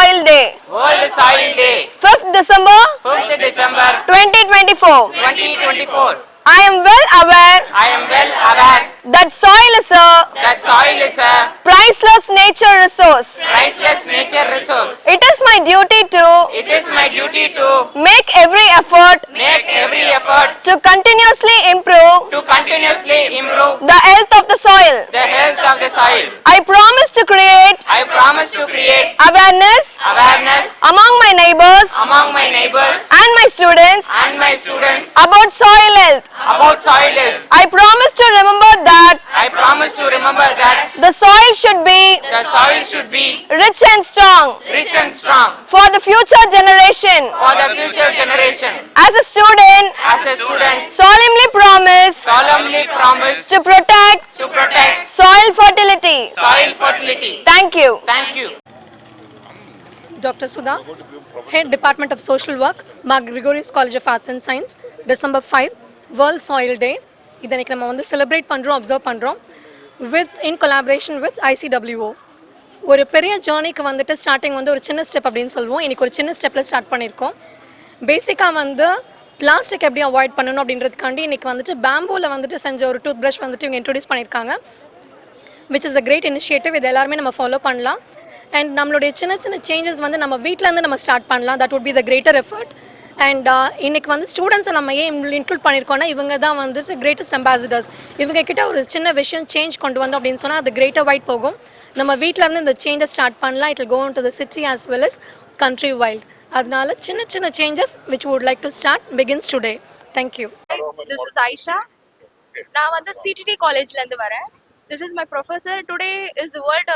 Soil Day. World Soil Day. 5th December 1st December 2024. 2024. I am well aware I am well aware that soil is a that soil is a priceless nature resource. priceless nature resource. It is my duty to It is my duty to make every effort make every effort to continuously improve to continuously improve the health of the soil. the health of the soil. I promise to create I promise to create awareness awareness among my neighbors among my neighbors and my students and my students about soil health. about soil health. I promise to remember that I promise to remember that the soil should be the soil should be rich and strong rich and strong for the future generation. for the future generation. As a student, As a student, solemnly promise solemnly promise to protect to protect soil fertility. soil fertility. Thank you. Thank you. Dr. Sudha, Head Department of Social Work, Mark Gregorius College of Arts and Science, December 5, World Soil Day. இதனைக்கு நம்ம வந்து celebrate பண்ணுறோம், observe பண்ணுறோம் இன் collaboration with ICWO. ஒரு பெரிய ஜேர்னிக்கு வந்துட்டு starting வந்து ஒரு சின்ன ஸ்டெப் அப்படின்னு சொல்லுவோம். இன்றைக்கி ஒரு சின்ன ஸ்டெப்பில் ஸ்டார்ட் பண்ணியிருக்கோம். பேசிக்காக வந்து பிளாஸ்டிக் எப்படி அவாய்ட் பண்ணணும் அப்படின்றதுக்காண்டி இன்றைக்கி வந்துட்டு பேம்பூவில் வந்துட்டு செஞ்ச ஒரு டூத் ப்ரஷ் வந்துட்டு இவங்க இன்ட்ரடியூஸ் பண்ணியிருக்காங்க. Which is a great initiative. இது எல்லாருமே நம்ம ஃபாலோ பண்ணலாம். அண்ட் நம்மளுடைய சின்ன சின்ன சேஞ்சஸ் வந்து நம்ம வீட்டிலேருந்து நம்ம ஸ்டார்ட் பண்ணலாம். That would be the greater effort. And இன்றைக்கி வந்து ஸ்டூடெண்ட்ஸை நம்ம ஏன் இன்க்ளூட் பண்ணியிருக்கோன்னா இவங்க தான் வந்துட்டு கிரேட்டஸ்ட் அம்பாசிடர்ஸ். இவங்க கிட்ட ஒரு சின்ன விஷயம் சேஞ்ச் கொண்டு வந்தோம் அப்படின்னு சொன்னால் அது கிரேட்டர் வைட் போகும். நம்ம வீட்டிலேருந்து இந்த சேஞ்சை ஸ்டார்ட் பண்ணலாம். It will go into the city as well as country wide. அதனால சின்ன சின்ன changes which would like to start begins today. Thank you. This is Aisha. நான் வந்து CTT காலேஜ்லேருந்து வரேன். This is my professor. Today is World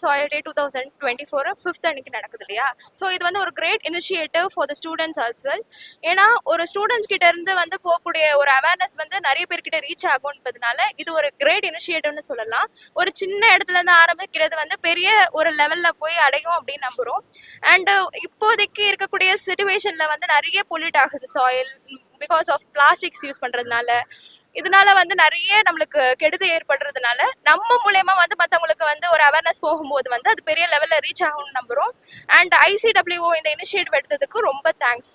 Soil Day 2024 5th அன்னைக்கு நடக்குது இல்லையா. ஸோ இது வந்து ஒரு great initiative for the students as well. ஏன்னா ஒரு ஸ்டூடெண்ட்ஸ் கிட்ட இருந்து வந்து போகக்கூடிய ஒரு அவேர்னஸ் வந்து நிறைய பேர்கிட்ட ரீச் ஆகும்ன்றதுனால இது ஒரு கிரேட் இனிஷியேட்டிவ்னு சொல்லலாம். ஒரு சின்ன இடத்துல இருந்து ஆரம்பிக்கிறது வந்து பெரிய ஒரு லெவல்ல போய் அடையும் அப்படின்னு நம்புகிறோம். அண்ட் இப்போதைக்கு இருக்கக்கூடிய சிச்சுவேஷன்ல வந்து நிறைய பொல்யூட் ஆகுது soil because of plastics use பண்றதுனால. இதனால வந்து நிறைய நம்மளுக்கு கெடுதி ஏற்படுறதுனால நம்ம மூலயமா வந்து மற்றவங்களுக்கு வந்து ஒரு அவேர்னஸ் போகும்போது வந்து அது பெரிய லெவல்ல ரீச் ஆகும்னு நம்புறோம். அண்ட் ICWO இந்த இனிஷியேட்டிவ் எடுத்ததுக்கு ரொம்ப தேங்க்ஸ்.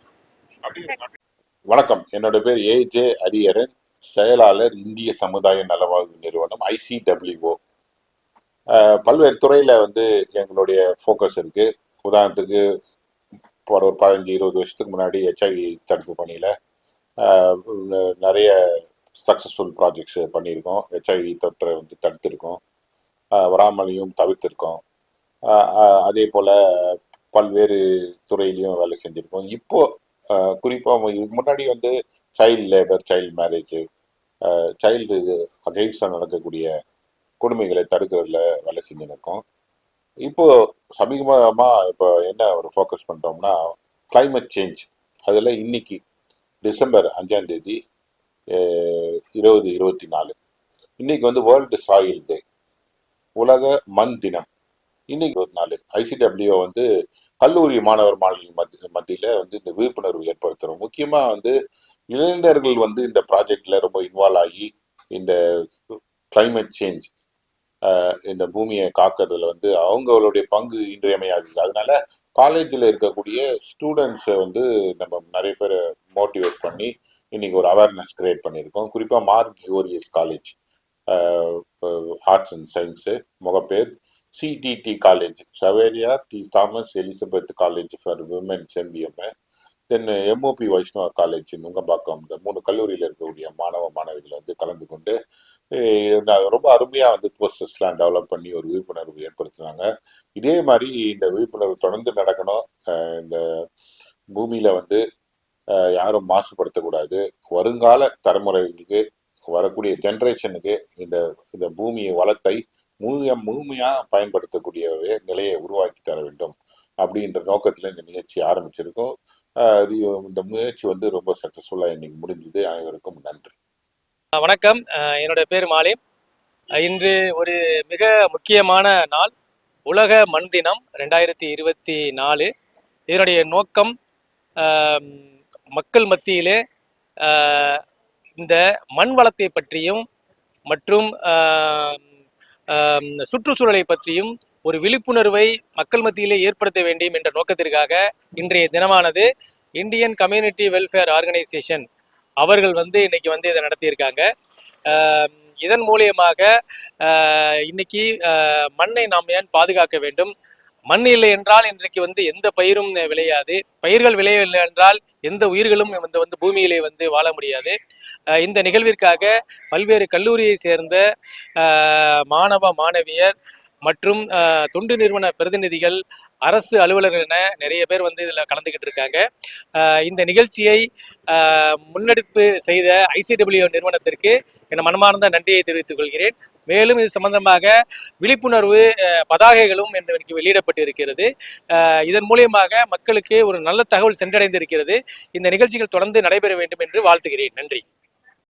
வணக்கம், என்னோட பேர் AJ ஹரியரன், செயலாளர் இந்திய சமுதாய நலவாழ்வு நிறுவனம் ICWO. பல்வேறு துறையில வந்து எங்களுடைய ஃபோக்கஸ் இருக்கு. உதாரணத்துக்கு ஒரு 15-20 வருஷத்துக்கு முன்னாடி HIV தடுப்பு பணியில நிறைய சக்ஸஸ்ஃபுல் ப்ராஜெக்ட்ஸ் பண்ணியிருக்கோம். HIV தொற்றை வந்து தடுத்திருக்கோம், வராமலையும் தவிர்த்திருக்கோம். அதே போல் பல்வேறு துறையிலையும் வேலை செஞ்சுருக்கோம். இப்போ குறிப்பாக முன்னாடி வந்து child labour, child marriage, child அகைன்ஸ்டாக நடக்கக்கூடிய கொடுமைகளை தடுக்கிறதுல வேலை செஞ்சுருக்கோம். இப்போ சமீபமாக இப்போ என்ன ஒரு ஃபோக்கஸ் பண்ணுறோம்னா கிளைமேட் சேஞ்ச். அதில் இன்னைக்கு டிசம்பர் 5ஆம் தேதி 2024 இன்னைக்கு வந்து வேர்ல்டு சாயில் டே, உலக மண் தினம். இன்னைக்கு 24 ICWO வந்து கல்லூரி மாணவர் மாணவிகள் மத்தியில வந்து இந்த விழிப்புணர்வு ஏற்படுத்துறோம். முக்கியமா வந்து இளைஞர்கள் வந்து இந்த ப்ராஜெக்ட்ல ரொம்ப இன்வால்வ் ஆகி இந்த கிளைமேட் சேஞ்ச், இந்த பூமியை காக்கிறதுல வந்து அவங்களுடைய பங்கு இன்றியமையாதது. அதனால காலேஜில் இருக்கக்கூடிய ஸ்டூடெண்ட்ஸை வந்து நம்ம நிறைய பேரை மோட்டிவேட் பண்ணி இன்னைக்கு ஒரு அவேர்னஸ் கிரியேட் பண்ணியிருக்கோம். குறிப்பாக Mar Gregorios college arts and science, Mogappair CTT college, சவேரியா டி Thomas Elizabeth college for women's MBM, then MOP Vaishnav college Nungambakkam. இந்த 3 கல்லூரியில் இருக்கக்கூடிய மாணவ மாணவிகள் வந்து கலந்து கொண்டு ரொம்ப அருமையாக வந்து போஸ்டர்ஸ்லாம் டெவலப் பண்ணி ஒரு விழிப்புணர்வு ஏற்படுத்தினாங்க. இதே மாதிரி இந்த விழிப்புணர்வு தொடர்ந்து நடக்கணும். இந்த பூமியில வந்து யாரும் மாசுபடுத்தக்கூடாது. வருங்கால தலைமுறைகளுக்கு, வரக்கூடிய ஜென்ரேஷனுக்கு இந்த பூமியை வளத்தை முழுமையாக பயன்படுத்தக்கூடிய நிலையை உருவாக்கி தர வேண்டும் அப்படின்ற நோக்கத்தில் இந்த நிகழ்ச்சி ஆரம்பிச்சிருக்கோம். இந்த முயற்சி வந்து ரொம்ப சக்ஸஸ்ஃபுல்லாக இன்னைக்கு முடிஞ்சது. அனைவருக்கும் நன்றி. வணக்கம், என்னோட பேர் மாலி. இன்று ஒரு மிக முக்கியமான நாள், உலக மண் தினம் 2024. இதனுடைய நோக்கம் மக்கள் மத்தியிலே இந்த மண் வளத்தை பற்றியும் மற்றும் சுற்றுச்சூழலை பற்றியும் ஒரு விழிப்புணர்வை மக்கள் மத்தியிலே ஏற்படுத்த வேண்டும் என்ற நோக்கத்திற்காக இன்றைய தினமானது இந்தியன் கம்யூனிட்டி வெல்ஃபேர் ஆர்கனைசேஷன் அவர்கள் இன்னைக்கு இதை நடத்தியிருக்காங்க. இதன் மூலியமாக இன்னைக்கு மண்ணை நாம் ஏன் பாதுகாக்க வேண்டும், மண் இல்லை என்றால் இன்றைக்கு எந்த பயிரும் விளையாது, பயிர்கள் விளையவில்லை என்றால் எந்த உயிர்களும் பூமியிலே வாழ முடியாது. இந்த நிகழ்விற்காக பல்வேறு கல்லூரியை சேர்ந்த மாணவ மாணவியர் மற்றும் தொண்டு நிறுவன பிரதிநிதிகள், அரசு அலுவலர்கள் என நிறைய பேர் இதில் கலந்துக்கிட்டு இருக்காங்க. இந்த நிகழ்ச்சியை முன்னெடுப்பு செய்த ICWO நிறுவனத்திற்கு என் மனமார்ந்த நன்றியை தெரிவித்துக் கொள்கிறேன். மேலும் இது சம்பந்தமாக விழிப்புணர்வு பதாகைகளும் இன்றைக்கு வெளியிடப்பட்டு இருக்கிறது. இதன் மூலியமாக மக்களுக்கு ஒரு நல்ல தகவல் சென்றடைந்து இருக்கிறது. இந்த நிகழ்ச்சிகள் தொடர்ந்து நடைபெற வேண்டும் என்று வாழ்த்துகிறேன். நன்றி.